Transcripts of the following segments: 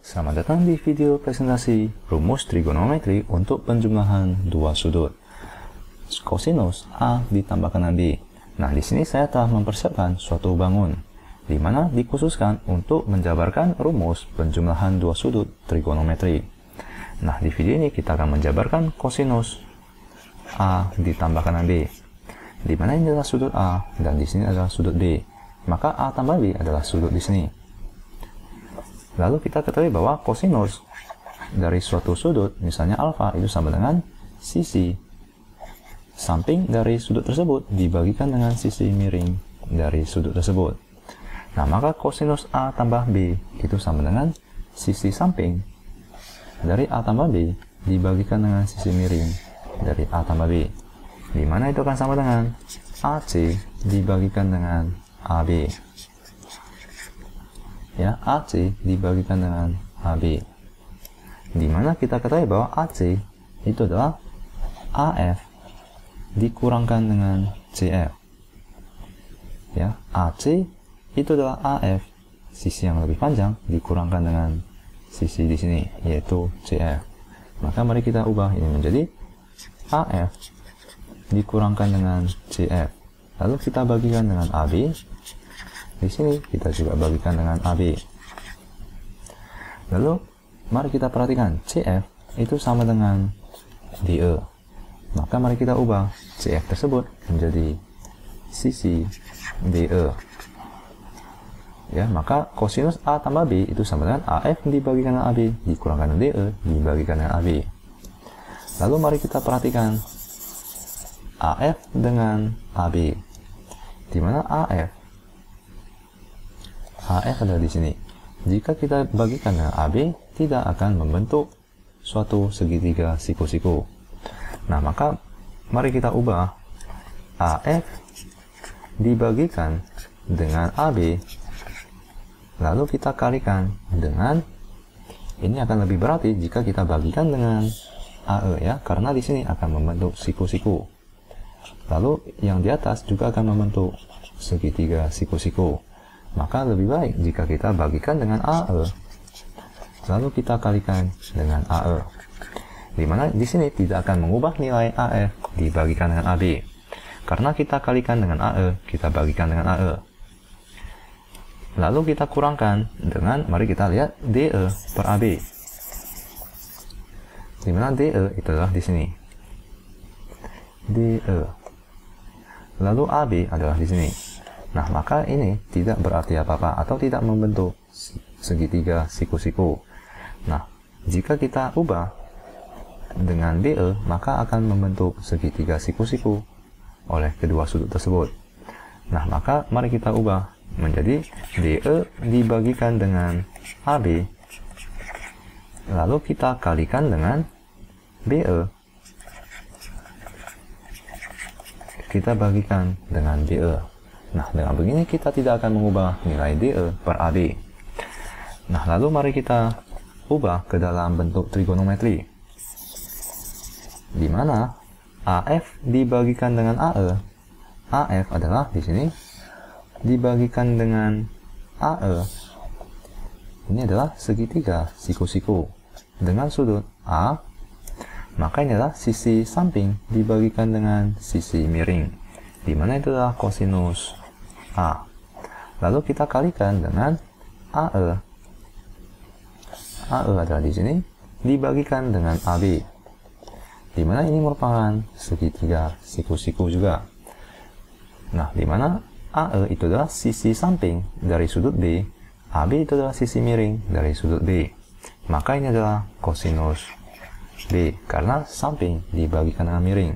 Selamat datang di video presentasi rumus trigonometri untuk penjumlahan dua sudut. Kosinus A ditambahkan dengan B. Nah, di sini saya telah mempersiapkan suatu bangun, di mana dikhususkan untuk menjabarkan rumus penjumlahan dua sudut trigonometri. Nah, di video ini kita akan menjabarkan kosinus A ditambahkan dengan B, di mana ini adalah sudut A dan di sini adalah sudut B. Maka A tambah B adalah sudut di sini. Lalu kita ketahui bahwa kosinus dari suatu sudut, misalnya alfa, itu sama dengan sisi samping dari sudut tersebut dibagikan dengan sisi miring dari sudut tersebut. Nah, maka kosinus A tambah B itu sama dengan sisi samping dari A tambah B dibagikan dengan sisi miring dari A tambah B, di mana itu akan sama dengan AC dibagikan dengan AB. Ya, AC dibagikan dengan AB, di mana kita ketahui bahwa AC itu adalah AF dikurangkan dengan CF. Ya, AC itu adalah AF, sisi yang lebih panjang dikurangkan dengan sisi di sini, yaitu CF. Maka mari kita ubah ini menjadi AF dikurangkan dengan CF. Lalu kita bagikan dengan AB. Di sini kita juga bagikan dengan AB. Lalu mari kita perhatikan CF itu sama dengan DE. Maka mari kita ubah CF tersebut menjadi sisi DE. Ya, maka kosinus A tambah B itu sama dengan AF dibagikan dengan AB dikurangkan dengan DE dibagikan dengan AB. Lalu mari kita perhatikan AF dengan AB, di mana AF adalah di sini. Jika kita bagikan dengan AB, tidak akan membentuk suatu segitiga siku-siku. Nah, maka mari kita ubah AF dibagikan dengan AB, lalu kita kalikan dengan, ini akan lebih berarti jika kita bagikan dengan AE, ya, karena di sini akan membentuk siku-siku. Lalu yang di atas juga akan membentuk segitiga siku-siku. Maka lebih baik jika kita bagikan dengan AE, lalu kita kalikan dengan AE, di mana di sini tidak akan mengubah nilai AF dibagikan dengan AB, karena kita kalikan dengan AE, kita bagikan dengan AE. Lalu kita kurangkan dengan, mari kita lihat DE per AB, di mana DE itu adalah di sini, DE, lalu AB adalah di sini. Nah, maka ini tidak berarti apa-apa atau tidak membentuk segitiga siku-siku. Nah, jika kita ubah dengan DE, maka akan membentuk segitiga siku-siku oleh kedua sudut tersebut. Nah, maka mari kita ubah menjadi DE dibagikan dengan AB, lalu kita kalikan dengan BE, kita bagikan dengan DE. Nah, dengan begini kita tidak akan mengubah nilai DE per AB. Nah, lalu mari kita ubah ke dalam bentuk trigonometri, di mana AF dibagikan dengan AE. AF adalah di sini dibagikan dengan AE. Ini adalah segitiga siku-siku dengan sudut A. Maka ini adalah sisi samping dibagikan dengan sisi miring, di mana itu adalah kosinus A. Lalu kita kalikan dengan AE. AE adalah di sini dibagikan dengan AB, di mana ini merupakan segitiga siku-siku juga. Nah, di mana AE itu adalah sisi samping dari sudut B, AB itu adalah sisi miring dari sudut B. Maka ini adalah kosinus B karena samping dibagikan dengan miring.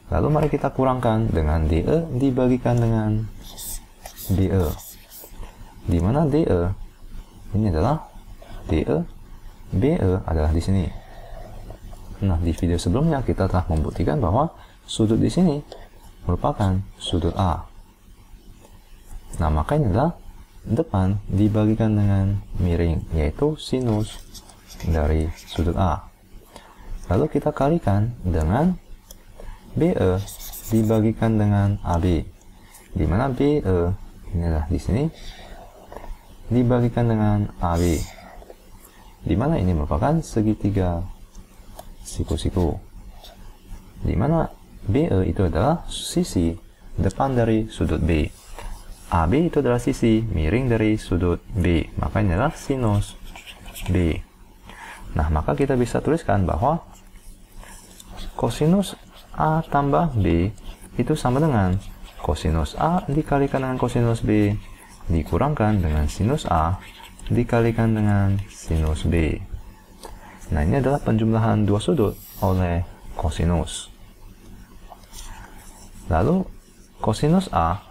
Lalu mari kita kurangkan dengan DE dibagikan dengan DE, di mana DE ini adalah DE, BE adalah di sini. Nah, di video sebelumnya kita telah membuktikan bahwa sudut di sini merupakan sudut A. Nah, maka ini adalah depan dibagikan dengan miring, yaitu sinus dari sudut A. Lalu kita kalikan dengan BE dibagikan dengan AB, di mana BE ini adalah di sini dibagikan dengan AB. di mana ini merupakan segitiga siku-siku, di mana BE itu adalah sisi depan dari sudut B. AB itu adalah sisi miring dari sudut B, maka ini adalah sinus B. Nah, maka kita bisa tuliskan bahwa kosinus A tambah B itu sama dengan kosinus A dikalikan dengan kosinus B dikurangkan dengan sinus A dikalikan dengan sinus B. Nah, ini adalah penjumlahan dua sudut oleh kosinus. Lalu kosinus A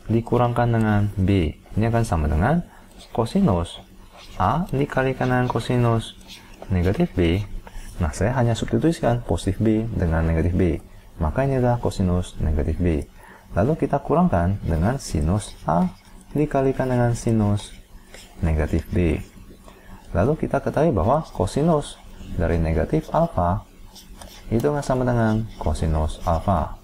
dikurangkan dengan B, ini akan sama dengan kosinus A dikalikan dengan kosinus negatif B. Nah, saya hanya substitusikan positif B dengan negatif B, maka ini adalah kosinus negatif B. Lalu kita kurangkan dengan sinus A dikalikan dengan sinus negatif B. Lalu kita ketahui bahwa kosinus dari negatif alfa itu akan sama dengan kosinus alfa.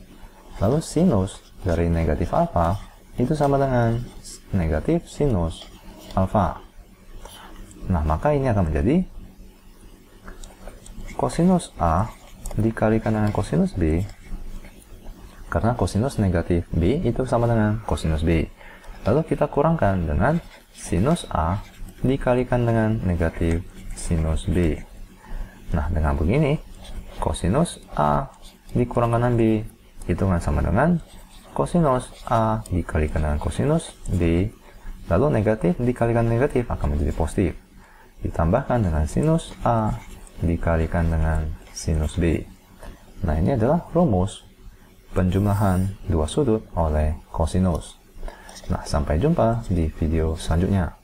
Lalu sinus dari negatif alfa itu sama dengan negatif sinus alfa. Nah, maka ini akan menjadi kosinus A dikalikan dengan kosinus B, karena kosinus negatif B itu sama dengan kosinus B. Lalu kita kurangkan dengan sinus A dikalikan dengan negatif sinus B. Nah, dengan begini, kosinus A dikurangkan dengan B itu akan sama dengan kosinus A dikalikan dengan kosinus B, lalu negatif dikalikan negatif akan menjadi positif, ditambahkan dengan sinus A dikalikan dengan sinus B. Nah, ini adalah rumus penjumlahan dua sudut oleh kosinus. Nah, sampai jumpa di video selanjutnya.